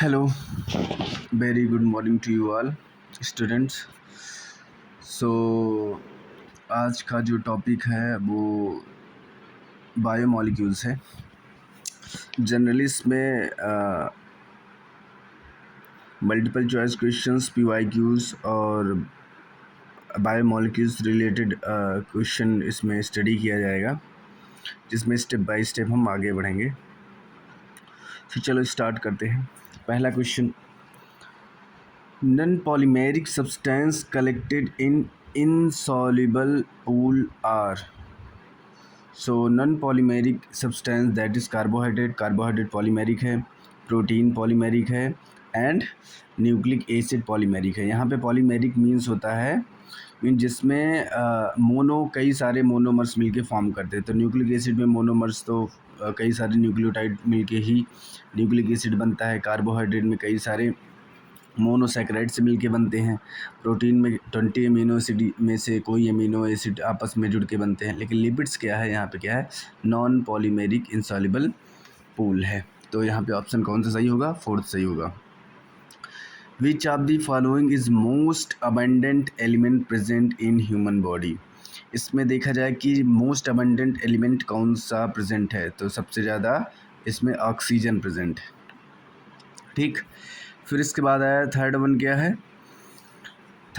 Hello, very good morning to you all students. So आज का जो टॉपिक है वो बायोमॉलिक्यूल्स है। जनरली इसमें मल्टीपल चॉइस क्वेश्चंस, पीवाईक्यूज और बायोमॉलिक्यूल्स रिलेटेड क्वेश्चन इसमें स्टडी किया जाएगा, जिसमें स्टेप बाय स्टेप हम आगे बढ़ेंगे। तो चलो स्टार्ट करते हैं। पहला question, non-polymeric substance collected in insoluble pool are. So non-polymeric substance that is carbohydrate polymeric है, प्रोटीन polymeric है एंड न्यूक्लिक एसिड polymeric है। यहाँ पे polymeric मीन्स होता है मीन जिसमें मोनो कई सारे मोनोमर्स मिलके फॉर्म करते हैं। तो न्यूक्लिक एसिड में मोनोमर्स तो कई सारे न्यूक्लियोटाइड मिलके ही न्यूक्लिक एसिड बनता है। कार्बोहाइड्रेट में कई सारे मोनोसैकेराइड से मिलके बनते हैं। प्रोटीन में 20 अमीनो एसिड में से कोई अमीनो एसिड आपस में जुड़ के बनते हैं। लेकिन लिपिड्स क्या है, यहाँ पे क्या है, नॉन पॉलीमेरिक इंसॉल्युबल पूल है। तो यहाँ पे ऑप्शन कौन सा सही होगा, फोर्थ सही होगा। विच of the following is most abundant element present in human body. इसमें देखा जाए कि मोस्ट अबंडेंट एलिमेंट कौन सा प्रेजेंट है, तो सबसे ज़्यादा इसमें ऑक्सीजन प्रेजेंट है। ठीक, फिर इसके बाद आया थर्ड वन, क्या है,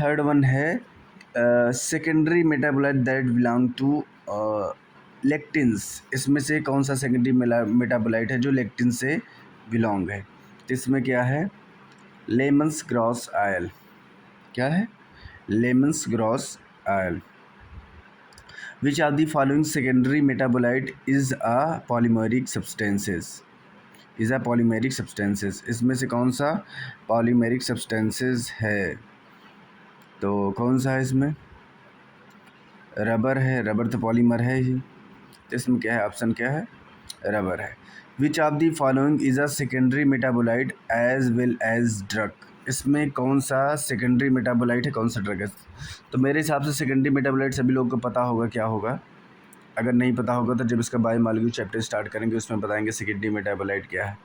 थर्ड वन है secondary metabolite that belong to lectins. इसमें से कौन सा सेकेंडरी मेटाबोलाइट है जो लेक्टिन से बिलोंग है। तो इसमें क्या है, लेमन्स ग्रॉस आयल। क्या है, lemons grass oil. Which are the following secondary metabolite is a polymeric substances. Is a polymeric substances. इसमें से कौन सा पॉलीमेरिक सब्सटेंसेस है, तो कौन सा है इसमें, रबर है। रबर तो पॉलीमर है ही, तो इसमें क्या है, ऑप्शन क्या है, रबर है। Which of the following is a secondary metabolite as well as drug. इसमें कौन सा सेकेंडरी मेटाबोलाइट है, कौन सा ड्रग है। तो मेरे हिसाब से सेकेंडरी मेटाबोलाइट सभी लोगों को पता होगा क्या होगा। अगर नहीं पता होगा तो जब इसका बायोमॉलिक्यूल चैप्टर स्टार्ट करेंगे उसमें बताएंगे सेकेंडरी मेटाबोलाइट क्या है।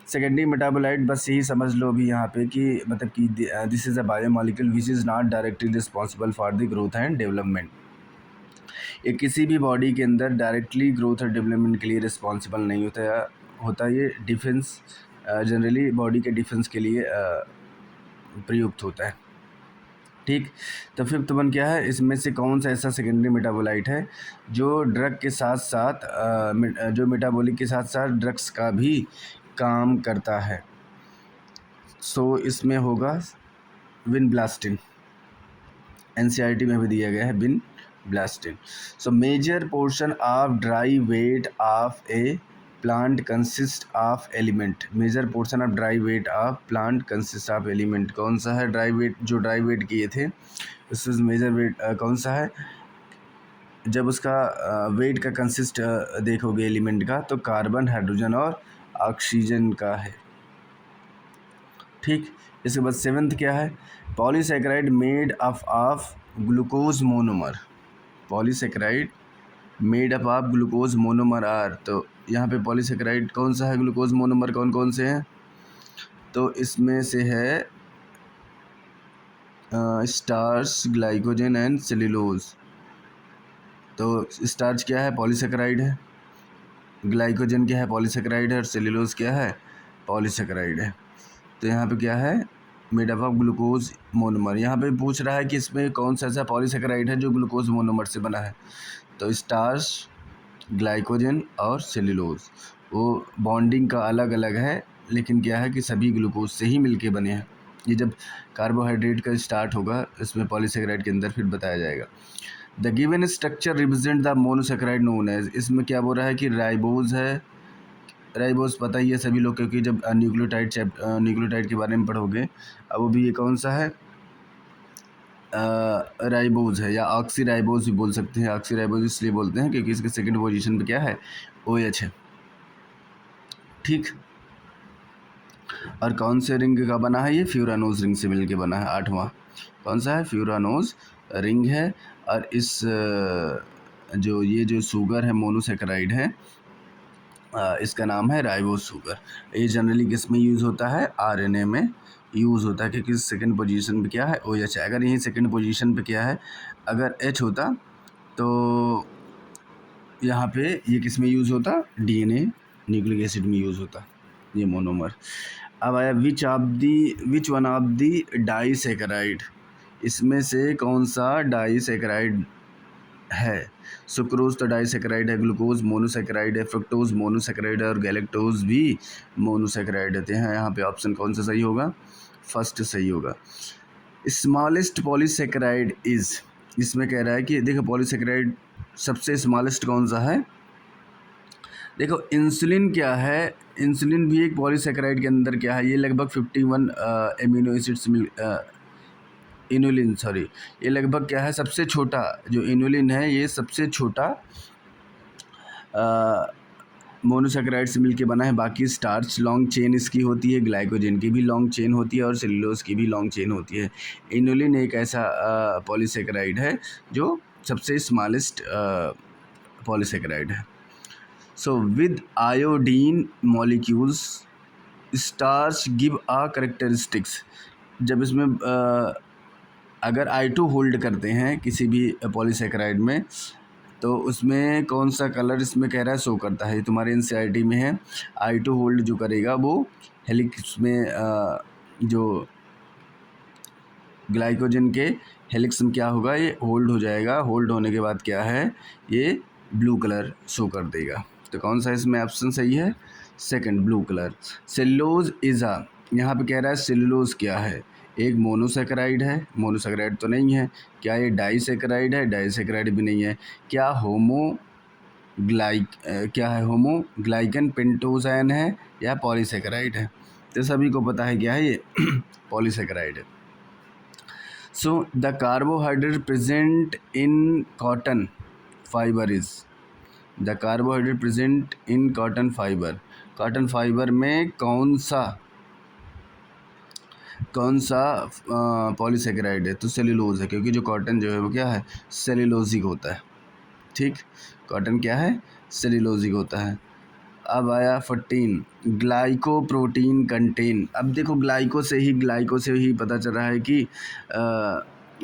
सेकेंडरी मेटाबोलाइट बस यही समझ लो अभी यहाँ पे कि मतलब कि this is a biomolecule which is not directly responsible for the growth and development. ये किसी भी बॉडी के अंदर डायरेक्टली ग्रोथ और डेवलपमेंट के लिए रिस्पॉन्सिबल नहीं होता ये डिफेंस जनरली बॉडी के डिफेंस के लिए प्रयुक्त होता है। ठीक, तो फिफ्थ वन क्या है, इसमें से कौन सा ऐसा सेकेंडरी मेटाबोलाइट है जो ड्रग के साथ साथ जो मेटाबॉलिक के साथ साथ ड्रग्स का भी काम करता है। सो इसमें होगा विनब्लास्टिन। एनसीईआरटी में भी दिया गया है vinblastine. So major portion of dry weight of a plant consist of element. Major portion of dry weight of plant consist of element. कौन सा है ड्राई वेट, जो ड्राई वेट किए थे उसमें मेजर वेट कौन सा है। जब उसका वेट का कंसिस्ट देखोगे एलिमेंट का, तो कार्बन, हाइड्रोजन और ऑक्सीजन का है। ठीक, इसके बाद सेवन्थ क्या है, polysaccharide made up of glucose monomer. Polysaccharide made up of glucose monomer are. तो यहाँ पे पॉलीसेकेराइड कौन सा है, ग्लूकोज मोनोमर कौन कौन से हैं, तो इसमें से है स्टार्च, ग्लाइकोजन एंड सेल्यूलोज। तो स्टार्च क्या है, पॉलीसेकेराइड है। ग्लाइकोजन क्या है, पॉलीसेकेराइड है। और सेल्यूलोज क्या है, पॉलीसेकेराइड है। तो यहाँ पे क्या है, made up of glucose monomer. यहाँ पे पूछ रहा है कि इसमें कौन सा ऐसा पॉलीसेकेराइड है जो ग्लूकोज मोनोमर से बना है। तो स्टार्च, ग्लाइकोजन और सेल्यूलोज, वो बॉन्डिंग का अलग अलग है, लेकिन क्या है कि सभी ग्लूकोज से ही मिलके बने हैं। ये जब कार्बोहाइड्रेट का स्टार्ट होगा इसमें पॉलीसेकेराइड के अंदर फिर बताया जाएगा। The given structure represent the monosaccharide known as. इसमें क्या बोल रहा है कि राइबोज है। राइबोज पता ही है सभी लोग, क्योंकि जब न्यूक्लियोटाइड के बारे में पढ़ोगे, अब वो भी ये कौन सा है, राइबोज है, या ऑक्सी राइबोज भी बोल सकते हैं। ऑक्सी राइबोज इसलिए बोलते हैं क्योंकि इसके सेकंड पोजीशन पे क्या है, OH है। ठीक, और कौन से रिंग का बना है, ये फ्यूरानोज रिंग से मिलके बना है। आठवां कौन सा है, फ्यूरानोज रिंग है। और इस जो शुगर है मोनोसेकेराइड है, इसका नाम है राइबोस शुगर। ये जनरली किस में यूज़ होता है? आरएनए में यूज़ होता है, क्योंकि सेकंड पोजीशन पे क्या है? OH है। अगर यही सेकंड पोजीशन पे क्या है, अगर H होता तो यहाँ पे ये किस में यूज़ होता? DNA न्यूक्लिक एसिड में यूज़ होता, ये मोनोमर। अब आया विच वन ऑफ दी डाइसैकेराइड, इसमें से कौन सा डाइसैकेराइड है? सुक्रोज तो डाइसैकेराइड है, ग्लूकोज मोनोसैकेराइड है, फ्रुक्टोज मोनोसैकेराइड है और गैलेक्टोज भी मोनोसैकेराइड होते हैं। यहाँ पे ऑप्शन कौन सा सही होगा? फर्स्ट सही होगा। स्मॉलेस्ट पॉलीसैकेराइड इज, इसमें कह रहा है कि देखो पॉलीसैकेराइड सबसे स्मॉलेस्ट कौन सा है? देखो इंसुलिन क्या है, इंसुलिन भी एक पॉलीसैकेराइड के अंदर क्या है, ये लगभग 51 एमिनो एसिड्स मिल इनुलिन सॉरी, ये लगभग क्या है, सबसे छोटा जो इनुलिन है ये सबसे छोटा मोनोसैकेराइड से मिलके बना है। बाकी स्टार्च लॉन्ग चेन इसकी होती है, ग्लाइकोजन की भी लॉन्ग चेन होती है और सेलुलोज की भी लॉन्ग चेन होती है। इनुलिन एक ऐसा पॉलीसैकेराइड है जो सबसे स्मॉलेस्ट पॉलीसैकेराइड है। So with iodine molecules starch give a characteristics, जब इसमें अगर I2 होल्ड करते हैं किसी भी पॉलीसैकेराइड में तो उसमें कौन सा कलर इसमें कह रहा है शो करता है? ये तुम्हारे NCERT में है। I2 होल्ड जो करेगा वो हेलिक्स में जो ग्लाइकोजन के हेलिक्स में क्या होगा, ये होल्ड हो जाएगा। होल्ड होने के बाद क्या है, ये ब्लू कलर शो कर देगा। तो कौन सा इसमें ऑप्शन सही है? Second, blue colour. Cellulose is uh, यहाँ पे कह रहा है सेलुलोज क्या है? एक मोनोसैकेराइड है, मोनोसैकेराइड तो नहीं है। क्या ये डाइसैकेराइड है? डाइसैकेराइड भी नहीं है। क्या क्या है होमोग्लाइकन पेंटोजाइन है या पॉलीसैकेराइड है? तो सभी को पता है क्या है ये पॉलीसैकेराइड है। So the carbohydrate present in cotton fiber is, the carbohydrate present in cotton fiber, cotton fibre में कौन सा पॉलीसैकेराइड है? तो सेल्यूलोज है, क्योंकि जो कॉटन जो है वो क्या है, सेल्यूलोजिक होता है। ठीक, कॉटन क्या है, सेल्यूलोजिक होता है। अब आया 14, ग्लाइको प्रोटीन कंटेन। अब देखो ग्लाइको से ही पता चल रहा है कि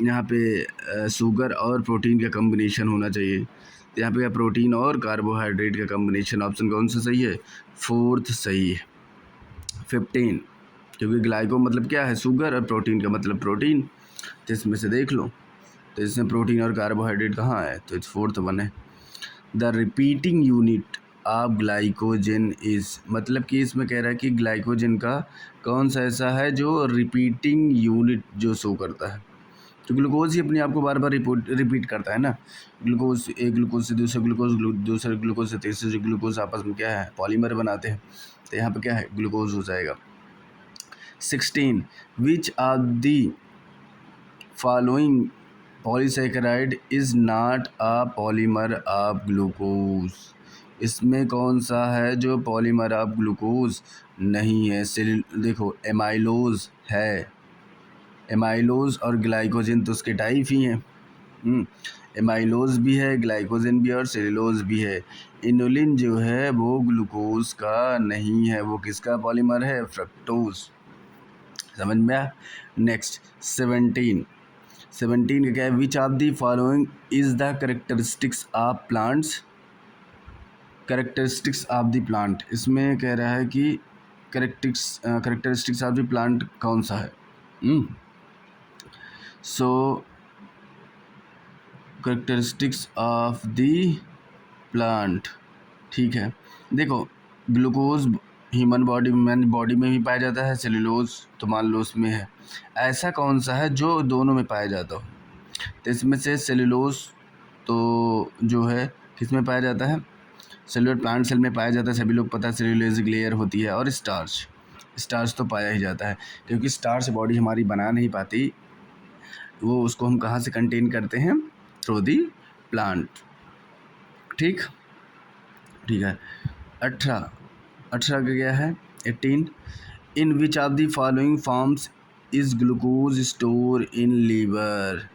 यहाँ पे शुगर और प्रोटीन का कम्बिनेशन होना चाहिए। तो यहाँ पे क्या, प्रोटीन और कार्बोहाइड्रेट का कम्बिनेशन, ऑप्शन कौन सा सही है? फोर्थ सही है। 15, क्योंकि ग्लाइको मतलब क्या है, शुगर, और प्रोटीन का मतलब प्रोटीन, तो इसमें से देख लो, तो इसमें प्रोटीन और कार्बोहाइड्रेट कहाँ है, तो फोर्थ वन है। The repeating unit of glycogen is, मतलब कि इसमें कह रहा है कि ग्लाइकोजन का कौन सा ऐसा है जो रिपीटिंग यूनिट जो शो करता है। तो ग्लूकोज ही अपने आप को बार बार रिपीट करता है ना। ग्लूकोज, एक ग्लूकोज से दूसरे ग्लूकोज, दूसरे ग्लूकोज से तीसरे ग्लूकोज आपस में क्या है, पॉलीमर बनाते हैं। तो यहाँ पे क्या है, ग्लूकोज हो जाएगा। 16, which are the following polysaccharide is not a polymer of glucose, इसमें कौन सा है जो पॉलीमर ऑफ ग्लूकोज नहीं है? देखो एमाइलोज है, एमाइलोज और ग्लाइकोजन तो उसके टाइप ही हैं। एमाइलोज भी है, ग्लाइकोजन भी है और सेलुलोज भी है। इनुलिन जो है वो ग्लूकोज का नहीं है, वो किसका पॉलीमर है? फ्रक्टोज। समझ में आया? नेक्स्ट 17 का क्या है, which of the following is the characteristics of plants, characteristics of the plant, इसमें कह रहा है कि करेक्टरिस्टिक्स ऑफ द प्लांट कौन सा है? सो करेक्टरिस्टिक्स ऑफ द प्लांट, ठीक है। देखो ग्लूकोज ह्यूमन बॉडी में भी पाया जाता है, सेलुलोज तो मान लो उसमें है। ऐसा कौन सा है जो दोनों में पाया जाता हो? तो इसमें से सेलुलोज तो जो है किस में पाया जाता है, सेलुलर प्लांट सेल में पाया जाता है, सभी लोग पता है सेल्यूलोजिक लेयर होती है। और स्टार्च तो पाया ही जाता है, क्योंकि स्टार्च बॉडी हमारी बना नहीं पाती, वो उसको हम कहाँ से कंटेन करते हैं, थ्रू दी प्लांट। ठीक है। 18 का क्या है, 18, in which of the following forms is glucose store in liver,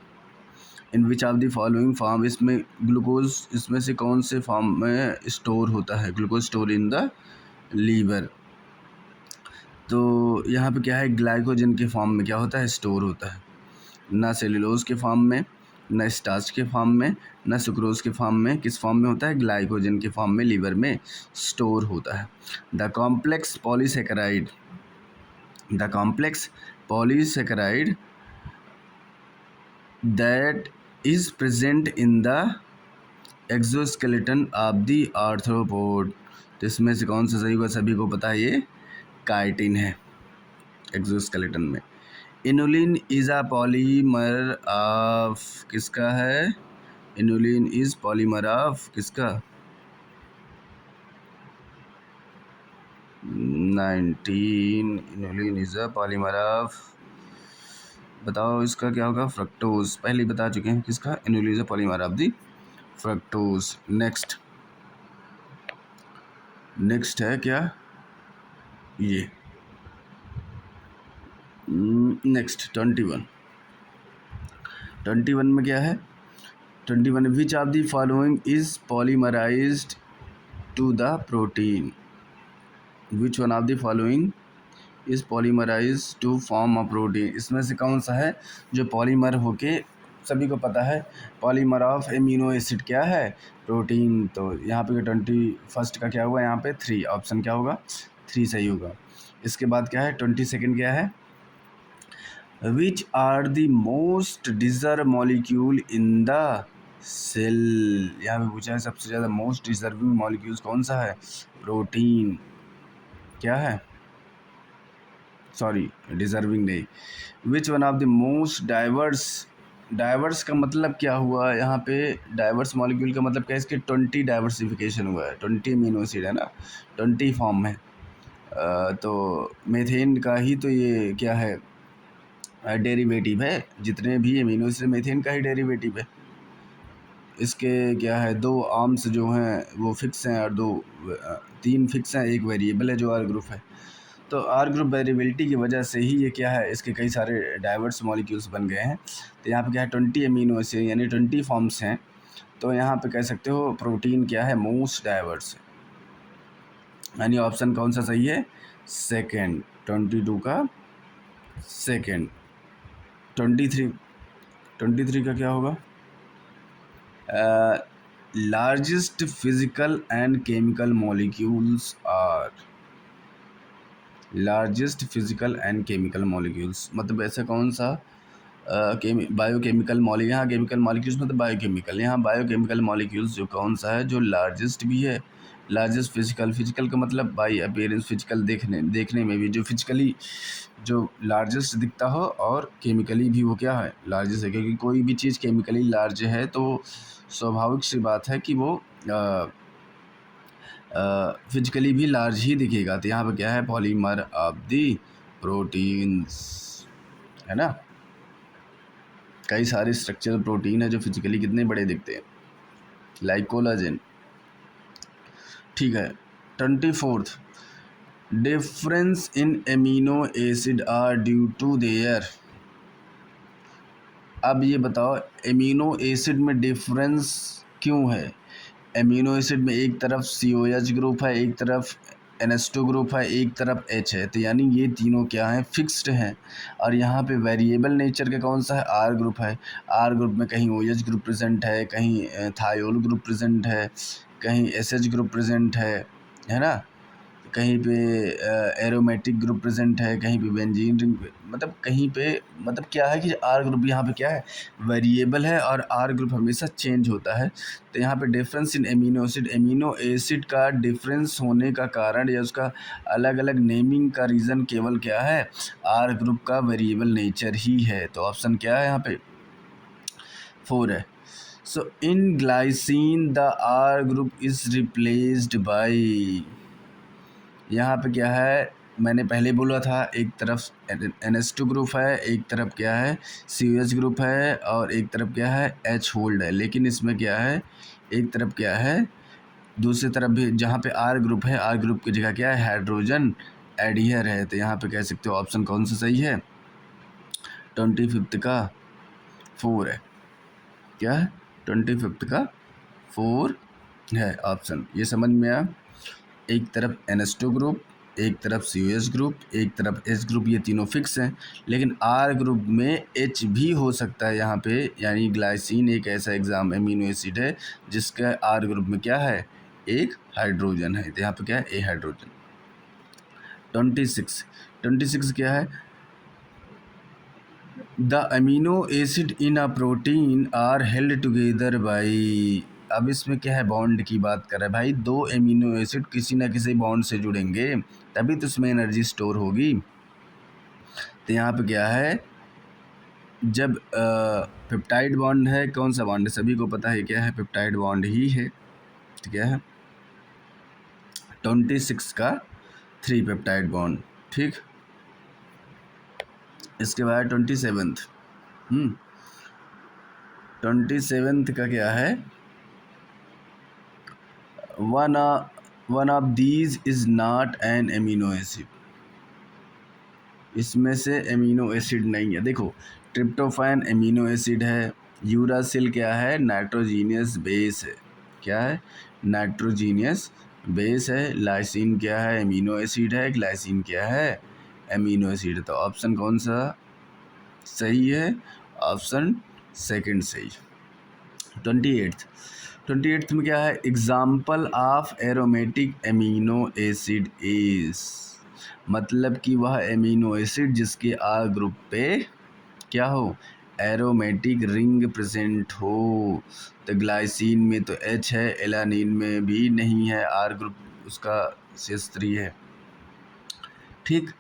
in which of the following form, इसमें ग्लूकोज इसमें से कौन से फॉर्म में स्टोर होता है? Glucose store in the liver. तो यहाँ पे क्या है, ग्लाइकोजन के फॉर्म में क्या होता है, स्टोर होता है, ना सेलुलोज के फॉर्म में, ना स्टार्च के फॉर्म में, ना सुक्रोज के फॉर्म में। किस फॉर्म में होता है? ग्लाइकोजन के फॉर्म में लीवर में स्टोर होता है। The complex polysaccharide, the complex polysaccharide that is present in the exoskeleton of the arthropod. तो इसमें से कौन सा सही होगा? सभी को पता है ये काइटिन है एक्सोस्केलेटन में। Inulin is a polymer of, किसका है? इनुलिन इज पॉलीमर ऑफ किसका? 19। Inulin is a polymer of, बताओ इसका क्या होगा? फ्रक्टोज। पहले ही बता चुके हैं किसका? Inulin is a polymer of the fructose. Next है क्या ये? नेक्स्ट 21 में क्या है? 21 which of the following is polymerised to the protein? Which one of the following is polymerise to form a protein? इसमें से कौन सा है जो पॉलीमर होके, सभी को पता है पॉलीमर ऑफ एमिनो एसिड क्या है? प्रोटीन। तो यहाँ पे 21 का क्या हुआ? यहाँ पे 3, ऑप्शन क्या होगा? 3 सही होगा। इसके बाद क्या है? 22 क्या है? विच आर द मोस्ट डिजर्व मॉलिक्यूल इन द सेल? यहाँ पे पूछा है सबसे ज़्यादा मोस्ट डिजर्विंग मॉलिक्यूल्स कौन सा है? प्रोटीन। क्या है? सॉरी, डिजर्विंग नहीं। विच one of the most diverse, diverse का मतलब क्या हुआ यहाँ पे? डाइवर्स मॉलिक्यूल का मतलब क्या है? इसके 20 डाइवर्सिफिकेशन हुआ है, 20 अमीनो एसिड है ना, 20 फॉर्म है। तो मीथेन का ही तो ये क्या है? डेरिवेटिव है। जितने भी अमीनो एसिड मीथेन का ही डेरिवेटिव है। इसके क्या है? 2 आर्म्स जो हैं वो फिक्स हैं और 3 फिक्स हैं, 1 वेरिएबल है जो आर ग्रुप है। तो आर ग्रुप वेरिएबिलिटी की वजह से ही ये क्या है? इसके कई सारे डाइवर्स मॉलिक्यूल्स बन गए हैं। तो यहाँ पे क्या है? 20 अमीनो एसिड यानी 20 फॉर्म्स हैं। तो यहाँ पे कह सकते हो प्रोटीन क्या है? मोस्ट डाइवर्स है। यानी ऑप्शन कौन सा सही है? सेकेंड, 22 का सेकेंड। 23 का क्या होगा? Largest physical and chemical molecules are, largest physical and chemical molecules मतलब ऐसा कौन सा बायोकेमिकल मॉलिक्यूल? यहाँ केमिकल मॉलिक्यूल्स मतलब बायोकेमिकल, यहाँ बायोकेमिकल मॉलिक्यूल्स जो कौन सा है जो लार्जेस्ट भी है? लार्जेस्ट फिजिकल का मतलब बाई अपीयरेंस, फिजिकल देखने में भी जो फिजिकली जो लार्जेस्ट दिखता हो, और केमिकली भी वो क्या है? लार्जेस्ट है। क्योंकि कोई भी चीज़ केमिकली लार्ज है तो स्वाभाविक सी बात है कि वो फिजिकली भी लार्ज ही दिखेगा। तो यहाँ पर क्या है? पॉलीमर ऑफ दी प्रोटीन्स, है ना। कई सारे स्ट्रक्चरल प्रोटीन है जो फिजिकली कितने बड़े दिखते हैं, लाइक कोलाजन। ठीक है। 24 difference in amino acid are due to their. अब ये बताओ एमिनो एसिड में डिफरेंस क्यों है? एमिनो एसिड में एक तरफ COH ग्रुप है, एक तरफ NH2 ग्रुप है, एक तरफ H है। तो यानी ये तीनों क्या हैं? फिक्स्ड हैं। और यहाँ पे वेरिएबल नेचर का कौन सा है? R ग्रुप है। R ग्रुप में कहीं OH ग्रुप प्रेजेंट है, कहीं थायोल ग्रुप प्रेजेंट है, कहीं SH ग्रुप प्रेजेंट है ना, कहीं पे एरोमेटिक ग्रुप प्रेजेंट है, कहीं पे बेंजीन रिंग, मतलब कहीं पे, मतलब क्या है कि आर ग्रुप यहाँ पे क्या है? वेरिएबल है, और आर ग्रुप हमेशा चेंज होता है। तो यहाँ पे difference in amino acid, amino acid का डिफरेंस होने का कारण या उसका अलग अलग नेमिंग का रीज़न केवल क्या है? आर ग्रुप का वेरिएबल नेचर ही है। तो ऑप्शन क्या है यहाँ पे? 4 है। So in glycine the R group is replaced by, यहाँ पे क्या है? मैंने पहले बोला था एक तरफ NH2 ग्रुप है, एक तरफ क्या है? COH ग्रुप है, और एक तरफ क्या है? H होल्ड है। लेकिन इसमें क्या है? एक तरफ क्या है? दूसरी तरफ भी जहाँ पे R ग्रुप है, R ग्रुप की जगह क्या है? हाइड्रोजन एडियर है। तो यहाँ पे कह सकते हो ऑप्शन कौन सा सही है? 25 का 4 है। क्या है 25th का 4 है ऑप्शन। ये समझ में आया। एक तरफ NH2 ग्रुप, एक तरफ COH ग्रुप, एक तरफ H ग्रुप, ये तीनों फिक्स हैं। लेकिन R ग्रुप में H भी हो सकता है यहाँ पे, यानी ग्लाइसिन एक ऐसा एमिनो एसिड है जिसका R ग्रुप में क्या है, एक हाइड्रोजन है। तो यहाँ पे क्या है, ए हाइड्रोजन। 26 क्या है, the amino acid in a protein are held together by. अब इसमें क्या है, बॉन्ड की बात कर रहा है भाई। दो एमिनो एसिड किसी ना किसी बॉन्ड से जुड़ेंगे तभी तो उसमें एनर्जी स्टोर होगी। तो यहाँ पे क्या है, जब पेप्टाइड बॉन्ड है, कौन सा बॉन्ड है, सभी को पता है क्या है, पेप्टाइड बॉन्ड ही है। तो क्या है 26 का 3 पेप्टाइड बॉन्ड। ठीक, इसके बाद 27th 27th का क्या है, one of these is not an amino acid. इसमें से एमिनो एसिड नहीं है। देखो ट्रिप्टोफैन एमिनो एसिड है, यूरासिल क्या है, नाइट्रोजीनियस बेस है। क्या है, नाइट्रोजीनियस बेस है। लाइसिन क्या है, एमिनो एसिड है। ग्लाइसिन क्या है, एमिनो एसिड। तो ऑप्शन कौन सा सही है, ऑप्शन सेकंड सही। 28th में क्या है, example of aromatic amino acid is, मतलब कि वह एमिनो एसिड जिसके आर ग्रुप पे क्या हो, एरोमेटिक रिंग प्रेजेंट हो। तो ग्लाइसिन में तो H है, एलानिन में भी नहीं है, आर ग्रुप उसका CH3 है। ठीक,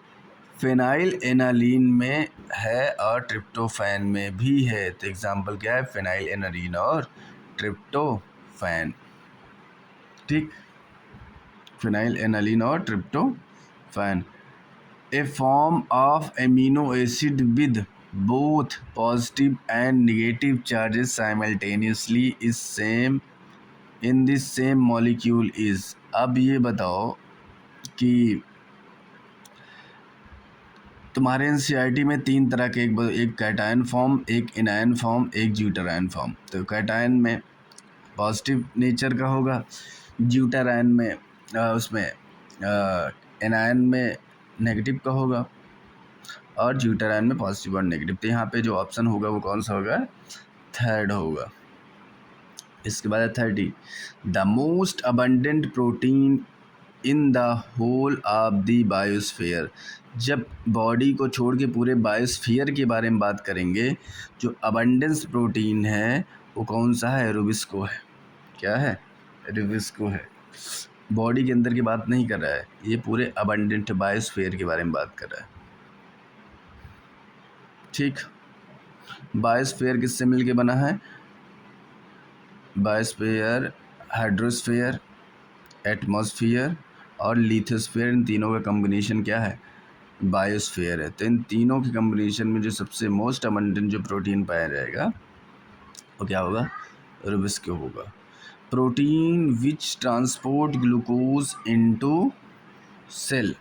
फिनाइल एनालिन में है और ट्रिप्टोफैन में भी है। तो एग्जाम्पल क्या है, फिनाइल एनालिन और ट्रिप्टोफैन। ठीक, फिनाइल एनालिन और tryptophan. A form of amino acid with both positive and negative charges simultaneously is same in this same molecule is. अब ये बताओ कि तुम्हारे NCERT में 3 तरह के, एक कैटायन फॉर्म, एक एनायन फॉर्म, एक ज्यूटरायन फॉर्म। तो कैटायन में पॉजिटिव नेचर का होगा, ज्यूटरायन में उसमें एनायन में नेगेटिव का होगा, और ज्यूटरायन में पॉजिटिव और नेगेटिव। तो यहाँ पे जो ऑप्शन होगा वो कौन सा होगा, थर्ड होगा। इसके बाद 30, the most abundant protein in the whole of the biosphere. जब बॉडी को छोड़ के पूरे बायोस्फीयर के बारे में बात करेंगे, जो अबंडेंस प्रोटीन है वो कौन सा है, रुबिस्को है। क्या है, रुबिस्को है। बॉडी के अंदर की बात नहीं कर रहा है, ये पूरे अबंडेंट बायोस्फीयर के बारे में बात कर रहा है। ठीक, बायोस्फीयर किससे मिलके बना है, बायोस्फीयर हाइड्रोस्फीयर, एटमॉस्फेयर और लिथोस्फीयर, इन तीनों का कॉम्बिनेशन क्या है, बायोस्फीयर है। तो इन तीनों के कॉम्बिनेशन में जो सबसे मोस्ट अबंडेंट जो प्रोटीन पाया जाएगा वो क्या होगा, रुबिस्को होगा। Protein which transport glucose into cell,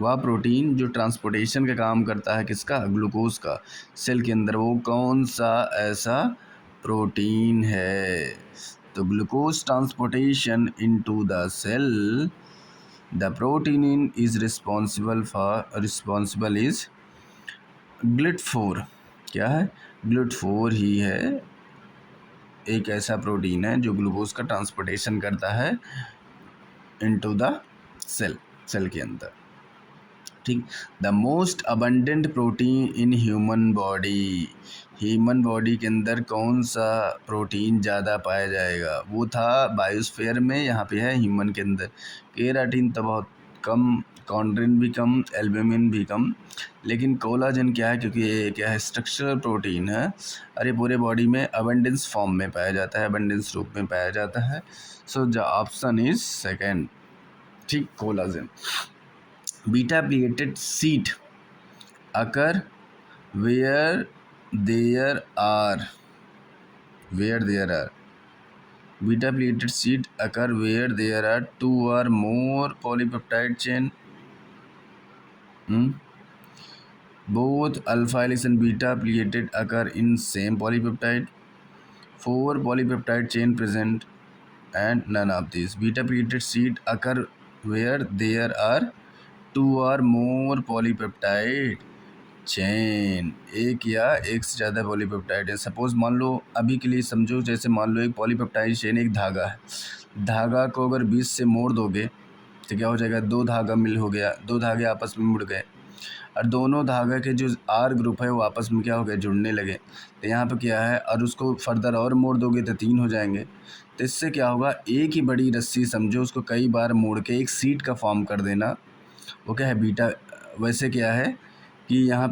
वह प्रोटीन जो ट्रांसपोर्टेशन का काम करता है, किसका, ग्लूकोज का, सेल के अंदर, वो कौन सा ऐसा प्रोटीन है। तो glucose transportation into the cell, the protein is responsible is GLUT4। क्या है, GLUT4 ही है, एक ऐसा प्रोटीन है जो ग्लूकोज का ट्रांसपोर्टेशन करता है इनटू द सेल, सेल के अंदर। ठीक, the most abundant protein in human body, human body के अंदर कौन सा प्रोटीन ज़्यादा पाया जाएगा, वो था बायोस्फीयर में, यहाँ पे है ह्यूमन के अंदर। केराटिन तो बहुत कम, कॉन्ड्रिन भी कम, एल्ब्यूमिन भी कम, लेकिन कोलाजन क्या है, क्योंकि ये क्या है, स्ट्रक्चरल प्रोटीन है, अरे पूरे बॉडी में अबंडेंस फॉर्म में पाया जाता है, अबंडेंस रूप में पाया जाता है। So the option is second. ठीक, collagen. Beta pleated sheet occur where there are beta pleated sheet occur where there are 2 or more polypeptide chain. Both alpha helix and beta pleated occur in same polypeptide. 4 polypeptide chain present and none of these. Beta-pleated seed occur where there are 2 or more polypeptide chain, एक या एक से ज़्यादा polypeptide है। Suppose मान लो, अभी के लिए समझो, जैसे मान लो एक पॉलीपेप्टाइड चेन एक धागा है। धागा को अगर 20 से मोड़ दोगे तो क्या हो जाएगा, 2 धागा मिल हो गया, 2 धागे आपस में मुड़ गए और दोनों धागा के जो आर ग्रुप है वो आपस में क्या हो गए, जुड़ने लगे। तो यहाँ पे क्या है, और उसको फर्दर और मोड़ दोगे तो 3 हो जाएंगे। तो इससे क्या होगा, एक ही बड़ी रस्सी समझो, उसको कई बार मोड़ के एक सीट का फॉर्म कर देना, वो क्या है, बीटा। वैसे क्या है कि यहाँ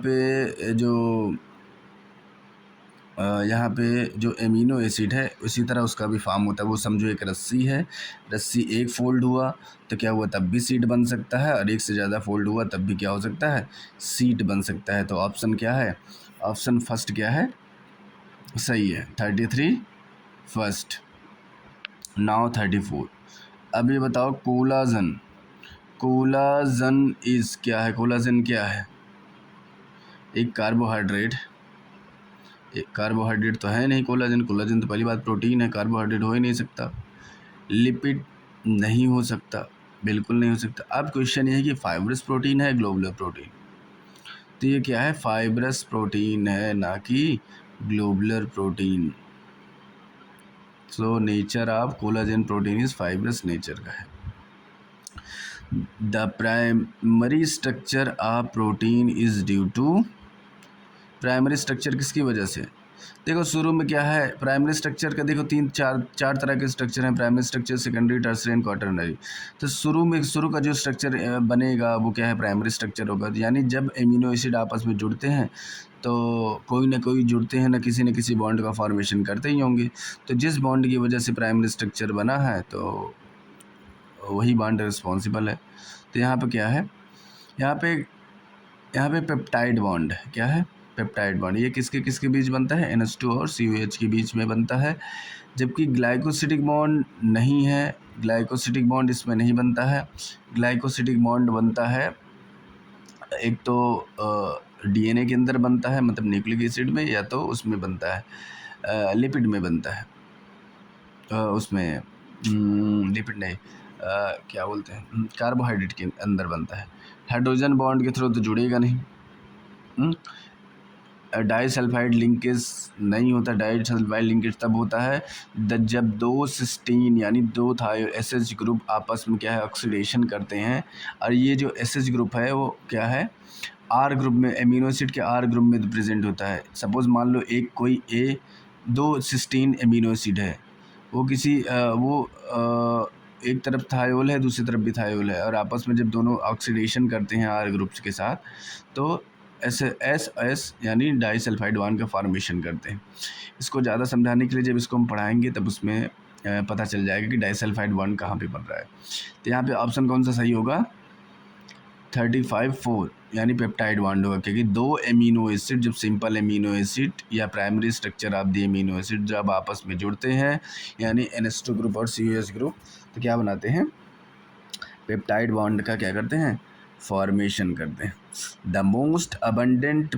पे जो एमिनो एसिड है उसी तरह उसका भी फॉर्म होता है। वो समझो एक रस्सी है, रस्सी एक फोल्ड हुआ तो क्या हुआ, तब भी सीट बन सकता है, और एक से ज़्यादा फोल्ड हुआ तब भी क्या हो सकता है, सीट बन सकता है। तो ऑप्शन क्या है, ऑप्शन फर्स्ट क्या है, सही है, 33 फर्स्ट। नाउ 34। अब ये बताओ कोलाजन, कोलाजन इज़ क्या है, कोलाजन क्या है, एक कार्बोहाइड्रेट, एक कार्बोहाइड्रेट तो है नहीं कोलाजन, कोलाजन तो पहली बात प्रोटीन है, कार्बोहाइड्रेट हो ही नहीं सकता। लिपिड नहीं हो सकता, बिल्कुल नहीं हो सकता। अब क्वेश्चन ये है कि फाइब्रस प्रोटीन है ग्लोबुलर प्रोटीन, तो ये क्या है, फाइब्रस प्रोटीन है, ना कि globular protein. So nature of collagen protein is fibrous nature का है। The primary structure of protein is due to, primary structure किसकी वजह से, देखो शुरू में क्या है, प्राइमरी स्ट्रक्चर का देखो चार तरह के स्ट्रक्चर हैं, primary structure, secondary, tertiary and quaternary. तो शुरू का जो स्ट्रक्चर बनेगा वो क्या है, प्राइमरी स्ट्रक्चर होगा। यानी जब एमिनो एसिड आपस में जुड़ते हैं तो कोई ना कोई जुड़ते हैं, ना किसी बॉन्ड का फॉर्मेशन करते ही होंगे। तो जिस बॉन्ड की वजह से प्राइमरी स्ट्रक्चर बना है तो वही बॉन्ड रिस्पॉन्सिबल है। तो यहाँ पे क्या है, यहाँ पे पेप्टाइड बॉन्ड है, क्या है, पेप्टाइड बॉन्ड। ये किसके किसके बीच बनता है, NH2 और COH के बीच में बनता है। जबकि ग्लाइकोसिटिक बॉन्ड नहीं है, ग्लाइकोसिटिक बॉन्ड इसमें नहीं बनता है। ग्लाइकोसिटिक बॉन्ड बनता है एक तो DNA के अंदर बनता है, मतलब न्यूक्लिक एसिड में, या तो उसमें बनता है लिपिड में बनता है, उसमें लिपिड नहीं, क्या बोलते हैं, कार्बोहाइड्रेट के अंदर बनता है। हाइड्रोजन बॉन्ड के थ्रू तो जुड़ेगा नहीं। डाइसल्फाइड लिंकेज नहीं होता। डाइसल्फाइड लिंकेज तब होता है जब 2 सिस्टीन यानी 2 थायो SH ग्रुप आपस में क्या है, ऑक्सीडेशन करते हैं। और ये जो SH ग्रुप है वो क्या है, R ग्रुप में, एमिनो एसिड के R ग्रुप में प्रेजेंट होता है। सपोज मान लो एक कोई 2 सिस्टीन एमिनो एसिड है, वो किसी एक तरफ थायोल है, दूसरी तरफ भी थायोल है, और आपस में जब दोनों ऑक्सीडेशन करते हैं R ग्रुप्स के साथ तो एस यानी डाइसल्फाइड बॉन्ड का फॉर्मेशन करते हैं। इसको ज़्यादा समझाने के लिए जब इसको हम पढ़ाएंगे तब उसमें पता चल जाएगा कि डाइसल्फाइड बॉन्ड कहाँ पे बन रहा है। तो यहाँ पे ऑप्शन कौन सा सही होगा, 35 यानी पेप्टाइड बॉन्ड होगा, क्योंकि 2 एमिनो एसिड जब सिंपल एमिनो एसिड या primary structure of the amino acid जब आपस में जुड़ते हैं, यानी NH2 ग्रुप और COH ग्रुप, तो क्या बनाते हैं, पेप्टाइड बॉन्ड का क्या करते हैं, फॉर्मेशन करते हैं। The most abundant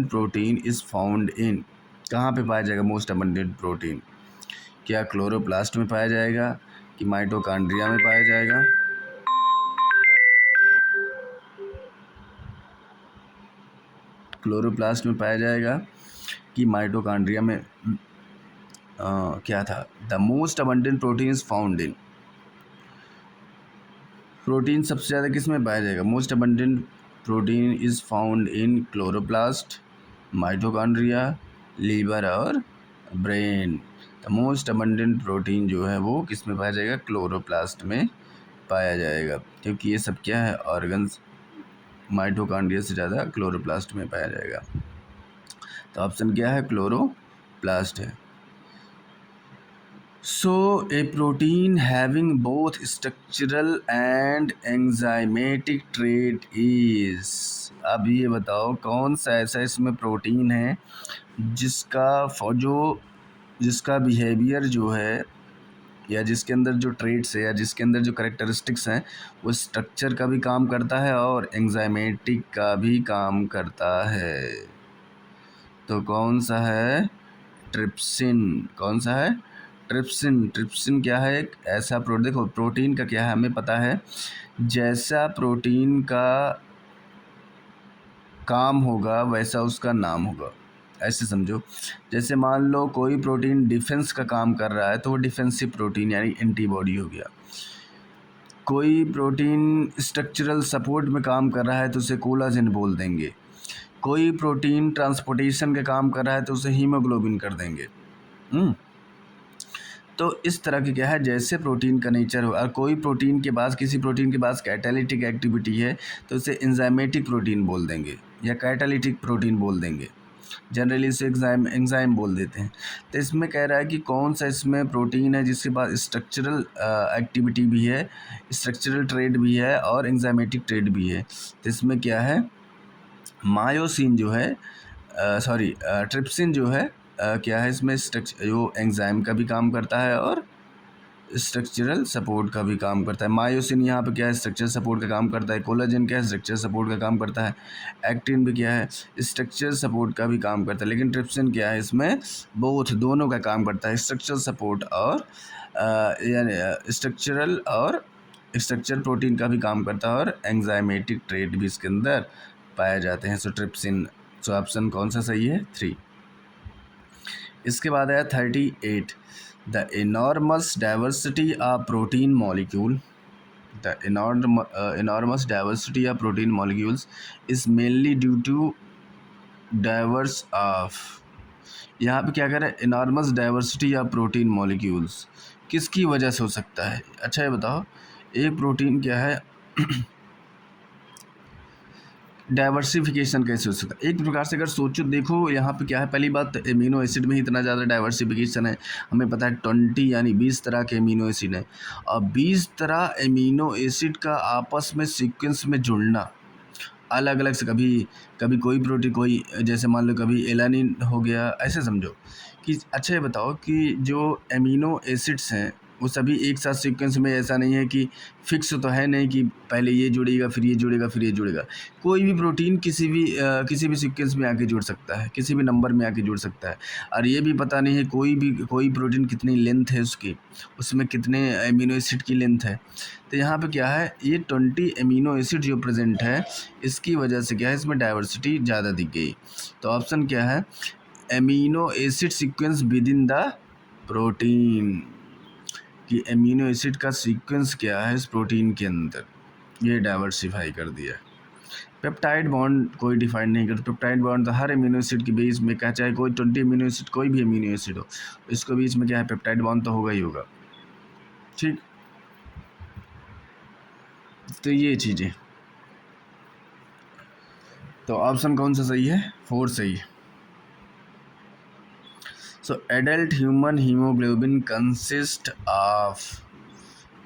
protein is found इन, कहाँ पे पाया जाएगा मोस्ट अबंडेंट प्रोटीन, क्या क्लोरोप्लास्ट में पाया जाएगा कि माइटोकॉन्ड्रिया में पाया जाएगा, क्लोरोप्लास्ट में पाया जाएगा कि माइटोकॉन्ड्रिया में, क्या था, the most abundant protein is found in, protein सबसे ज़्यादा किस में पाया जाएगा, most abundant protein is found in chloroplast, mitochondria, liver और brain. The most abundant protein जो है वो किस में पाया जाएगा, क्लोरोप्लास्ट में पाया जाएगा, क्योंकि ये सब क्या है, ऑर्गन्स, माइटोकॉन्ड्रिया से ज़्यादा क्लोरोप्लास्ट में पाया जाएगा। तो ऑप्शन क्या है, क्लोरोप्लास्ट है। So a protein having both structural and enzymatic trait is, अब ये बताओ कौन सा ऐसा इसमें प्रोटीन है जिसका बिहेवियर जो है, या जिसके अंदर जो ट्रेट्स है, या जिसके अंदर जो करेक्टरिस्टिक्स हैं, वो स्ट्रक्चर का भी काम करता है और एंजाइमेटिक का भी काम करता है। तो कौन सा है? ट्रिप्सिन। कौन सा है? ट्रिप्सिन। ट्रिप्सिन क्या है? एक ऐसा देखो प्रोटीन का क्या है हमें पता है, जैसा प्रोटीन का काम होगा वैसा उसका नाम होगा। ऐसे समझो, जैसे मान लो कोई प्रोटीन डिफेंस का काम कर रहा है तो वो डिफेंसिव प्रोटीन यानी एंटीबॉडी हो गया। कोई प्रोटीन स्ट्रक्चरल सपोर्ट में काम कर रहा है तो उसे कोलाजन बोल देंगे। कोई प्रोटीन ट्रांसपोर्टेशन का काम कर रहा है तो उसे हीमोग्लोबिन कर देंगे। तो इस तरह की क्या है, जैसे प्रोटीन का नेचर हो, और कोई प्रोटीन के पास, किसी प्रोटीन के पास कैटालिटिक एक्टिविटी है तो उसे एंजाइमेटिक प्रोटीन बोल देंगे या कैटालिटिक प्रोटीन बोल देंगे। जनरली इसे एंजाइम बोल देते हैं। तो इसमें कह रहा है कि कौन सा इसमें प्रोटीन है जिसके पास स्ट्रक्चरल एक्टिविटी भी है, स्ट्रक्चरल ट्रेड भी है और एंजाइमेटिक ट्रेड भी है। तो इसमें क्या है, मायोसिन जो है, ट्रिप्सिन जो है, क्या है इसमें जो एंजाइम का भी काम करता है और स्ट्रक्चरल सपोर्ट का भी काम करता है। मायोसिन यहाँ पे क्या है, स्ट्रक्चर सपोर्ट का काम करता है। कोलाजन क्या है, स्ट्रक्चर सपोर्ट का काम करता है। एक्टिन भी क्या है, स्ट्रक्चर सपोर्ट का भी काम करता है। लेकिन ट्रिप्सिन क्या है, इसमें बोथ, दोनों का काम करता है, स्ट्रक्चर सपोर्ट और यानी स्ट्रक्चरल और स्ट्रक्चर प्रोटीन का भी काम करता है और एंजाइमेटिक ट्रेड भी इसके अंदर पाए जाते हैं। सो ट्रिप्सिन, सो ऑप्शन कौन सा सही है? 3। इसके बाद आया 38, the enormous diversity of protein molecule, the enormous diversity of protein molecules is mainly due to diverse of, यहाँ पे क्या कह रहा है, enormous diversity of protein molecules किसकी वजह से हो सकता है? अच्छा ये बताओ, एक प्रोटीन क्या है डाइवर्सिफिकेशन कैसे हो सकता है? एक प्रकार से अगर सोचो, देखो यहाँ पे क्या है, पहली बात तो एमिनो एसिड में ही इतना ज़्यादा डाइवर्सिफिकेशन है। हमें पता है 20 यानी 20 तरह के एमिनो एसिड हैं, और 20 तरह एमिनो एसिड का आपस में सीक्वेंस में जुड़ना अलग अलग से, कभी कभी कोई प्रोटीन, कोई जैसे मान लो कभी एलानिन हो गया, ऐसे समझो कि अच्छा ये बताओ कि जो एमिनो एसिड्स हैं वो सभी एक साथ सीक्वेंस में, ऐसा नहीं है कि फिक्स तो है नहीं कि पहले ये जुड़ेगा फिर ये जुड़ेगा फिर ये जुड़ेगा। कोई भी प्रोटीन किसी भी सीक्वेंस में आके जुड़ सकता है, किसी भी नंबर में आके जुड़ सकता है। और ये भी पता नहीं है कोई प्रोटीन कितनी लेंथ है उसकी, उसमें कितने एमिनो एसिड की लेंथ है। तो यहाँ पे क्या है, ये 20 एमिनो एसिड जो प्रेजेंट है, इसकी वजह से क्या है, इसमें डाइवर्सिटी ज़्यादा दिख गई। तो ऑप्शन क्या है, amino acid sequence with in the protein, कि एमिनो एसिड का सीक्वेंस क्या है इस प्रोटीन के अंदर, ये डाइवर्सिफाई कर दिया। पेप्टाइड बॉन्ड कोई डिफाइन नहीं करता। पेप्टाइड बॉन्ड तो हर एमिनो एसिड के बीच में, क्या चाहे कोई 20 एमिनो एसिड, कोई भी एमिनो एसिड हो, इसके बीच में क्या है, पेप्टाइड बॉन्ड तो होगा ही होगा। ठीक, तो ये चीज़ें, तो ऑप्शन कौन सा सही है? 4 सही है। So adult human haemoglobin consist of,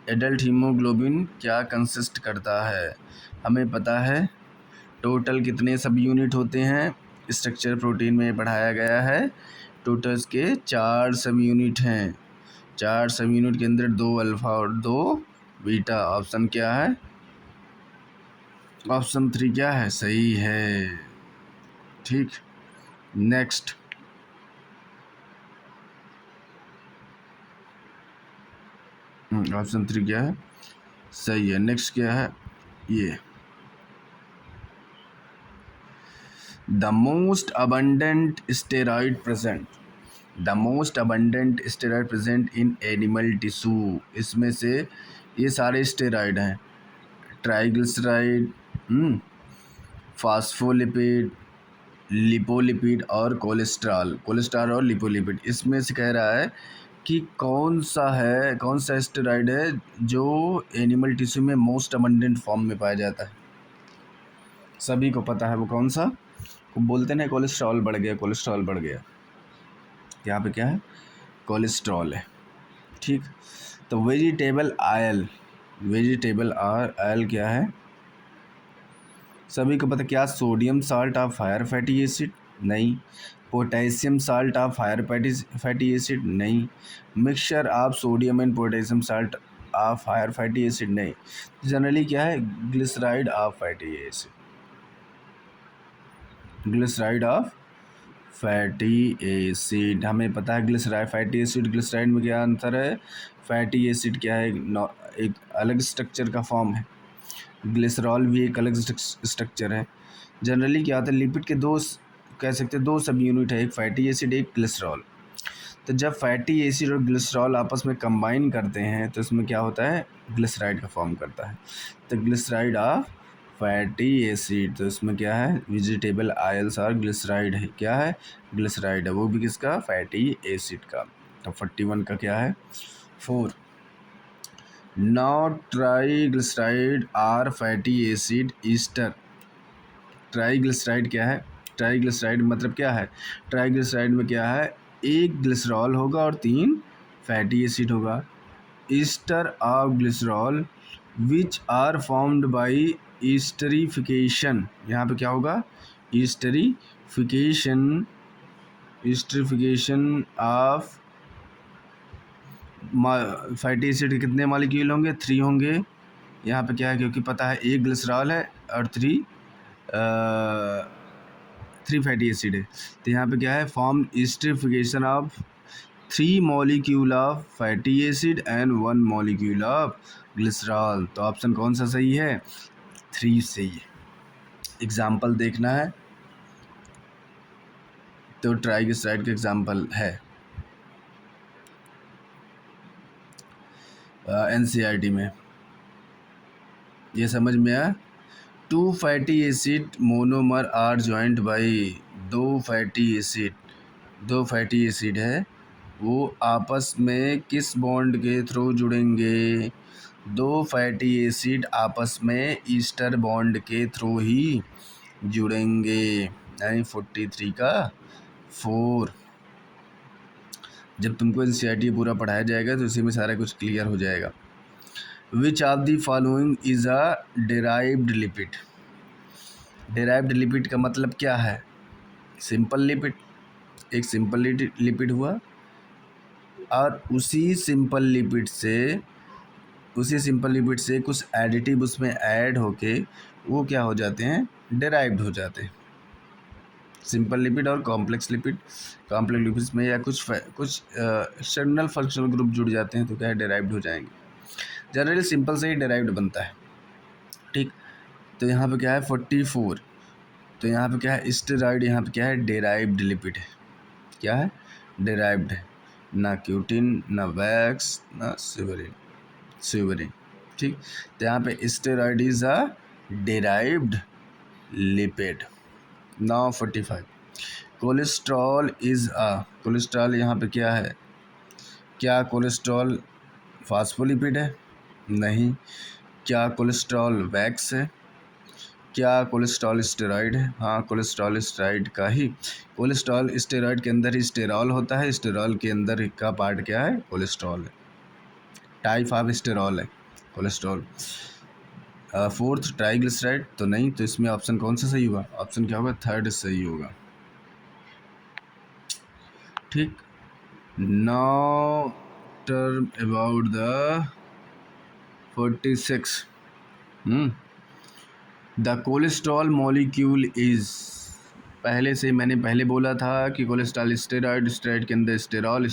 adult haemoglobin क्या कंसिस्ट करता है? हमें पता है टोटल कितने सब यूनिट होते हैं, स्ट्रक्चर प्रोटीन में पढ़ाया गया है। टोटल के 4 सब यूनिट हैं। 4 सब यूनिट के अंदर 2 अल्फा और 2 बीटा। ऑप्शन क्या है? ऑप्शन 3 क्या है? सही है। ठीक, नेक्स्ट। ऑप्शन 3 क्या है? सही है। नेक्स्ट क्या है? ये the most abundant steroid present, the most abundant steroid present in animal tissue, इसमें से ये सारे स्टेरॉइड हैं, ट्राइग्लिसराइड, फास्फोलिपिड, लिपोलिपिड और कोलेस्ट्रॉल, कोलेस्ट्रॉल और लिपोलिपिड। इसमें से कह रहा है कि कौन सा स्टेरॉइड है जो एनिमल टिश्यू में मोस्ट अबंडेंट फॉर्म में पाया जाता है। सभी को पता है वो कौन सा, वो बोलते ना कोलेस्ट्रॉल बढ़ गया, कोलेस्ट्रॉल बढ़ गया। यहाँ पे क्या है? कोलेस्ट्रॉल है। ठीक, तो वेजिटेबल आयल, वेजिटेबल आयल क्या है? सभी को पता, क्या sodium salt of higher fatty acid? नहीं। Potassium salt of higher fatty acid? नहीं। Mixture of sodium and potassium salt of higher fatty acid? नहीं। जनरली क्या है? Glyceride of fatty acid, glyceride of fatty acid, हमें पता है glyceride, fatty acid glyceride में क्या अंतर है? फैटी एसिड क्या है? एक अलग स्ट्रक्चर का फॉर्म है, ग्लिसरॉल भी एक अलग स्ट्रक्चर है। जनरली क्या होता है, लिपिड के दो, कह सकते हैं दो सब यूनिट है, एक फैटी एसिड एक ग्लिसरॉल। तो जब फैटी एसिड और ग्लिसरॉल आपस में कंबाइन करते हैं तो इसमें क्या होता है? ग्लिसराइड का फॉर्म करता है। तो ग्लिसराइड ऑफ फैटी एसिड, तो इसमें क्या है? वेजिटेबल ऑयल्स और ग्लिसराइड है, क्या है? ग्लिसराइड है, वो भी किसका? फैटी एसिड का। तो 41 का क्या है? 4। Now triglyceride are fatty acid ester. Triglyceride क्या है? ट्राईग्लिसराइड मतलब क्या है? ट्राईग्लिसराइड में क्या है? एक ग्लिसरॉल होगा और 3 फैटी एसिड होगा। Ester of glycerol which are formed by esterification, यहाँ पे क्या होगा? Esterification, esterification of fatty acid के कितने मॉलिक्यूल होंगे? 3 होंगे। यहाँ पे क्या है? क्योंकि पता है एक ग्लिसरॉल है और 3 फैटी एसिड है, तो यहाँ पे क्या है? Form esterification of 3 molecule of fatty acid and 1 molecule of glycerol. तो ऑप्शन कौन सा सही है? 3 सही है। एग्जाम्पल देखना है तो ट्राईग्लिसराइड का एग्जाम्पल है NCERT में, ये समझ में आया? 2 fatty acid monomer are joint by, 2 fatty acid है, वो आपस में किस बॉन्ड के थ्रू जुड़ेंगे? 2 फैटी एसिड आपस में ईस्टर बॉन्ड के थ्रू ही जुड़ेंगे, यानी 43 का 4। जब तुमको NCERT पूरा पढ़ाया जाएगा तो इसी में सारा कुछ क्लियर हो जाएगा। विच of the following is a derived lipid? Derived lipid का मतलब क्या है? सिंपल लिपिड, एक सिंपल लिपिड हुआ और उसी सिंपल लिपिड से कुछ एडिटिव उसमें ऐड होके वो क्या हो जाते हैं? डेराइव्ड हो जाते हैं। सिंपल लिपिड और कॉम्प्लेक्स लिपिड में या कुछ एक्सटर्नल फंक्शनल ग्रुप जुड़ जाते हैं तो क्या है? डेराइव्ड हो जाएंगे। जनरली सिंपल से ही डेराइव्ड बनता है, ठीक। तो यहाँ पे क्या है? 44। तो यहाँ पे क्या है? स्टेरॉइड, यहाँ पे क्या है? डेराइव्ड लिपिड है, क्या है? डेराइव्ड है, ना क्यूटिन ना वैक्स ना स्यूबेरिन, ठीक। तो यहाँ पे steroid is a derived lipid. Now 45, cholesterol is a, cholesterol यहाँ पे क्या है? क्या कोलेस्ट्रॉल फास्फोलिपिड है? नहीं। क्या कोलेस्ट्रॉल वैक्स है? क्या कोलेस्ट्रॉल स्टेरॉइड है? हाँ, कोलेस्ट्रॉल स्टेरॉइड का ही, कोलेस्ट्रॉल स्टेरॉइड के अंदर ही स्टेरॉल होता है, स्टेरॉल के अंदर का पार्ट क्या है? कोलेस्ट्रॉल है, टाइप ऑफ स्टेरॉल है कोलेस्ट्रॉल। 4th ट्राईग्लिसराइड तो नहीं, तो इसमें ऑप्शन कौन सा सही होगा? ऑप्शन क्या होगा? 3rd सही होगा, ठीक। Now term about the 46, the cholesterol molecule is, पहले से मैंने पहले बोला था कि कोलेस्ट्रॉल स्टेरॉइड के अंदर स्टेरॉल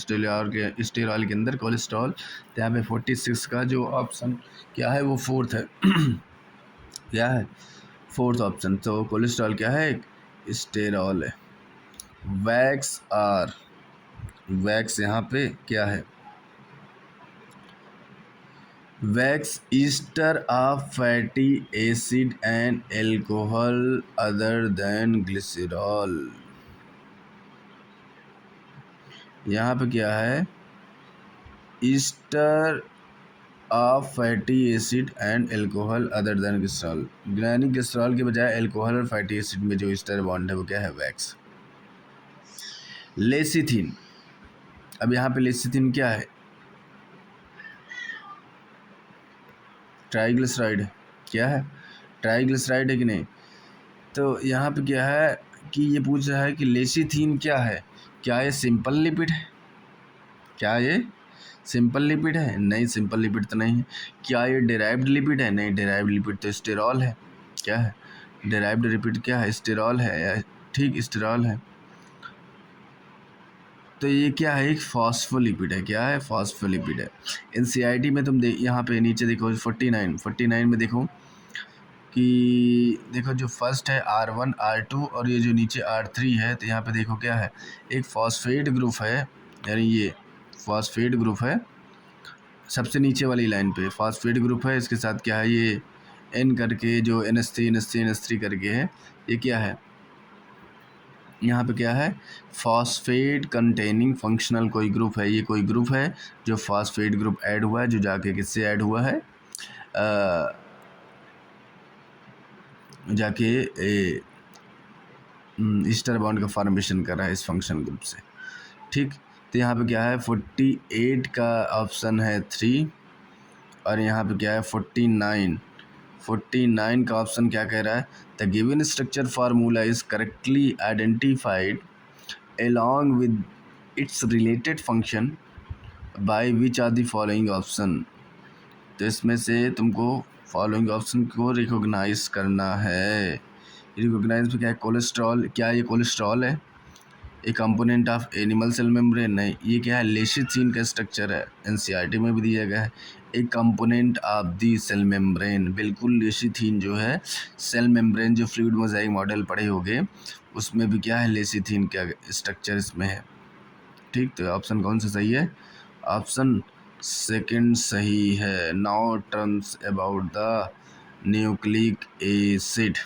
के अंदर कोलेस्ट्रॉल। तो यहाँ पे 46 का जो ऑप्शन क्या है? वो 4th है। क्या है? 4th option. तो कोलेस्ट्रॉल क्या है? स्टेरॉल है। वैक्स यहाँ पे क्या है? Wax ester of fatty acid and alcohol other than glycerol. यहाँ पे क्या है? Ester of fatty acid and alcohol other than glycerol, यानी ग्लिसरॉल के बजाय एल्कोहल और फैटी एसिड में जो ईस्टर बॉन्ड है वो क्या है? वैक्स। लेसिथिन, अब यहाँ पे लेसिथिन क्या है? ट्राईग्लिसराइड, क्या है? ट्राईग्लिसराइड है कि नहीं? तो यहाँ पे क्या है कि ये पूछ रहा है कि लेसिथिन क्या है? क्या ये सिंपल लिपिड है? क्या ये सिंपल लिपिड है? नहीं, सिंपल लिपिड तो नहीं है। क्या ये डेराइव्ड लिपिड है? नहीं, डेराइव्ड लिपिड तो स्टेरॉल है। क्या है? डेराइव्ड लिपिड क्या है? स्टेरॉल है, ठीक, स्टेरॉल है। तो ये क्या है, एक फॉस्फोलिपिड है। क्या है, फॉस्फोलिपिड है। एनसीईआरटी में तुम यहाँ पे नीचे देखो 49 में देखो कि देखो जो फर्स्ट है R1 R2 और ये जो नीचे R3 है, तो यहाँ पे देखो क्या है, एक फॉस्फेट ग्रुप है, यानी ये फॉस्फेट ग्रुप है सबसे नीचे वाली लाइन पे फॉस्फेट ग्रुप है। इसके साथ क्या है, ये N करके जो NH3 करके है, ये क्या है, यहाँ पे क्या है, फॉस्फेट कंटेनिंग फंक्शनल कोई ग्रुप है। ये कोई ग्रुप है जो फॉस्फेट ग्रुप ऐड हुआ है, जो जाके किससे ऐड हुआ है, जाके ईस्टर बॉन्ड का फॉर्मेशन कर रहा है इस फंक्शन ग्रुप से। ठीक, तो यहाँ पे क्या है 48 का ऑप्शन है 3, और यहाँ पे क्या है 49 का ऑप्शन क्या कह रहा है, the given structure formula is correctly identified along with its related function by which are the following option. तो इसमें से तुमको फॉलोइंग ऑप्शन को रिकॉग्नाइज करना है। रिकॉग्नाइज में क्या है, कोलेस्ट्रॉल, क्या ये कोलेस्ट्रॉल है, एक component of animal cell membrane? नहीं, ये क्या है, लेसिथीन का स्ट्रक्चर है, एनसीईआरटी में भी दिया गया है, एक component of the cell membrane. बिल्कुल लेसिथीन जो है, सेल मेम्ब्रेन जो फ्लूइड मोज़ाइक मॉडल पढ़े होंगे उसमें भी क्या है, लेसिथीन का स्ट्रक्चर इसमें है। ठीक, तो ऑप्शन कौन सा सही है, ऑप्शन सेकंड सही है। Now terms about the nucleic acid.